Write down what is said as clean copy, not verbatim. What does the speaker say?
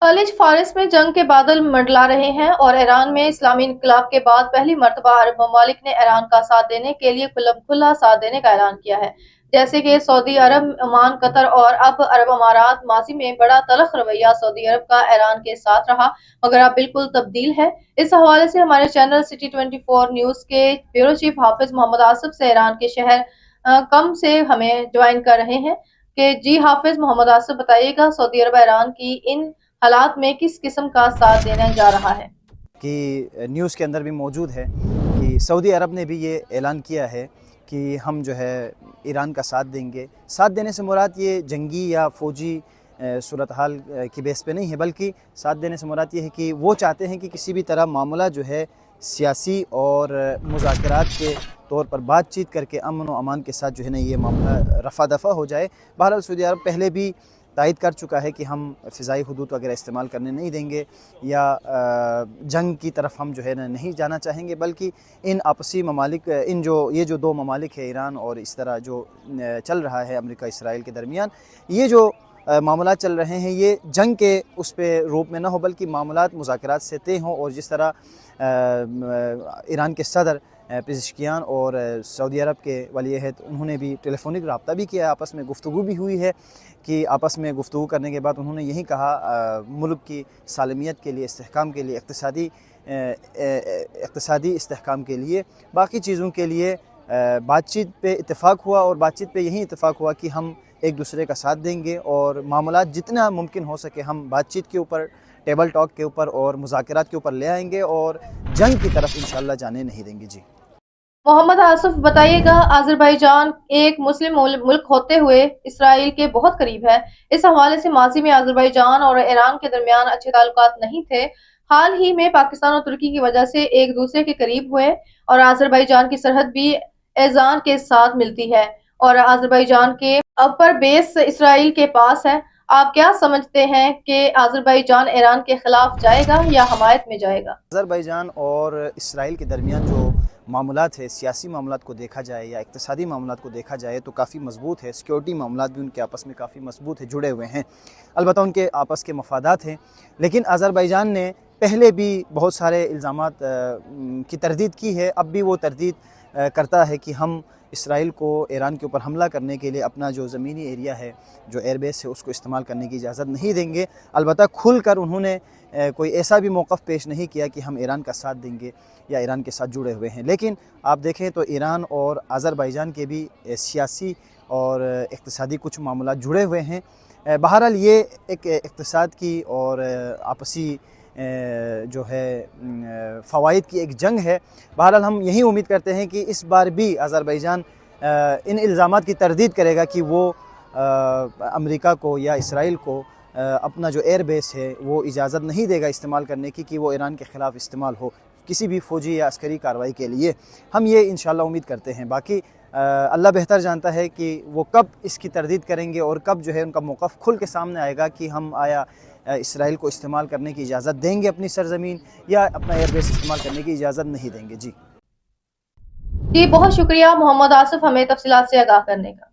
خلیج فارس میں جنگ کے بادل منڈلا رہے ہیں اور ایران میں اسلامی انقلاب کے بعد پہلی مرتبہ عرب ممالک نے ایران کا ساتھ دینے کے لیے کھلا ساتھ دینے کا اعلان کیا ہے، جیسے کہ سعودی عرب، عمان، قطر اور اب عرب امارات۔ ماضی میں بڑا تلخ رویہ سعودی عرب کا ایران کے ساتھ رہا، مگر اب بالکل تبدیل ہے۔ اس حوالے سے ہمارے چینل سٹی 24 نیوز کے بیورو چیف حافظ محمد آصف سے ایران کے شہر قم سے ہمیں جوائن کر رہے ہیں کہ جی حافظ محمد آصف، بتائیے گا سعودی عرب ایران کی ان حالات میں کس قسم کا ساتھ دینے جا رہا ہے؟ کہ نیوز کے اندر بھی موجود ہے کہ سعودی عرب نے بھی یہ اعلان کیا ہے کہ ہم جو ہے ایران کا ساتھ دیں گے۔ ساتھ دینے سے مراد یہ جنگی یا فوجی صورتحال کی بیس پہ نہیں ہے، بلکہ ساتھ دینے سے مراد یہ ہے کہ وہ چاہتے ہیں کہ کسی بھی طرح معاملہ جو ہے سیاسی اور مذاکرات کے طور پر بات چیت کر کے امن و امان کے ساتھ جو ہے نا یہ معاملہ رفع دفع ہو جائے۔ بہرحال سعودی عرب پہلے بھی تائید کر چکا ہے کہ ہم فضائی حدود وغیرہ استعمال کرنے نہیں دیں گے یا جنگ کی طرف ہم جو ہے نا نہیں جانا چاہیں گے، بلکہ ان آپسی ممالک یہ جو دو ممالک ہے ایران اور اس طرح جو چل رہا ہے امریکہ اسرائیل کے درمیان، یہ جو معاملات چل رہے ہیں یہ جنگ کے اس پہ روپ میں نہ ہو بلکہ معاملات مذاکرات سے طے ہوں۔ اور جس طرح ایران کے صدر پزشکیان اور سعودی عرب کے ولی عہد انہوں نے بھی ٹیلی فونک رابطہ بھی کیا ہے، آپس میں گفتگو بھی ہوئی ہے کہ آپس میں گفتگو کرنے کے بعد انہوں نے یہی کہا ملک کی سالمیت کے لیے، استحکام کے لیے، اقتصادی استحکام کے لیے، باقی چیزوں کے لیے بات چیت پہ اتفاق ہوا، اور بات چیت پہ یہی اتفاق ہوا کہ ہم ایک دوسرے کا ساتھ دیں گے اور معاملات جتنا ممکن ہو سکے ہم بات چیت کے اوپر، ٹیبل ٹاک کے اوپر اور مذاکرات کے اوپر لے آئیں گے اور جنگ کی طرف انشاءاللہ جانے نہیں دیں گے۔ جی محمد آصف، بتائیے گا آذربائیجان ایک مسلم ملک ہوتے ہوئے اسرائیل کے بہت قریب ہے، اس حوالے سے ماضی میں آذربائیجان اور ایران کے درمیان اچھے تعلقات نہیں تھے، حال ہی میں پاکستان اور ترکی کی وجہ سے ایک دوسرے کے قریب ہوئے اور آذربائیجان کی سرحد بھی ایزان کے ساتھ ملتی ہے اور آذربائیجان کے اپر بیس اسرائیل کے پاس ہے۔ آپ کیا سمجھتے ہیں کہ آذربائیجان ایران کے خلاف جائے گا یا حمایت میں جائے گا؟ آذربائیجان اور اسرائیل کے درمیان جو معاملات ہے، سیاسی معاملات کو دیکھا جائے یا اقتصادی معاملات کو دیکھا جائے تو کافی مضبوط ہے، سیکیورٹی معاملات بھی ان کے آپس میں کافی مضبوط ہے، جڑے ہوئے ہیں، البتہ ان کے آپس کے مفادات ہیں۔ لیکن آذربائیجان نے پہلے بھی بہت سارے الزامات کی تردید کی ہے، اب بھی وہ تردید کرتا ہے کہ ہم اسرائیل کو ایران کے اوپر حملہ کرنے کے لیے اپنا جو زمینی ایریا ہے، جو ایئر بیس ہے، اس کو استعمال کرنے کی اجازت نہیں دیں گے۔ البتہ کھل کر انہوں نے کوئی ایسا بھی موقف پیش نہیں کیا کہ ہم ایران کا ساتھ دیں گے یا ایران کے ساتھ جڑے ہوئے ہیں۔ لیکن آپ دیکھیں تو ایران اور آذربائیجان کے بھی سیاسی اور اقتصادی کچھ معاملات جڑے ہوئے ہیں۔ بہرحال یہ ایک اقتصاد کی اور آپسی جو ہے فوائد کی ایک جنگ ہے۔ بہرحال ہم یہی امید کرتے ہیں کہ اس بار بھی آذربائیجان ان الزامات کی تردید کرے گا کہ وہ امریکہ کو یا اسرائیل کو اپنا جو ایئر بیس ہے وہ اجازت نہیں دے گا استعمال کرنے کی کہ وہ ایران کے خلاف استعمال ہو کسی بھی فوجی یا عسکری کارروائی کے لیے۔ ہم یہ انشاءاللہ امید کرتے ہیں، باقی اللہ بہتر جانتا ہے کہ وہ کب اس کی تردید کریں گے اور کب جو ہے ان کا موقف کھل کے سامنے آئے گا کہ ہم آیا اسرائیل کو استعمال کرنے کی اجازت دیں گے اپنی سرزمین یا اپنا ایئر بیس استعمال کرنے کی اجازت نہیں دیں گے۔ جی بہت شکریہ محمد آصف ہمیں تفصیلات سے آگاہ کرنے کا۔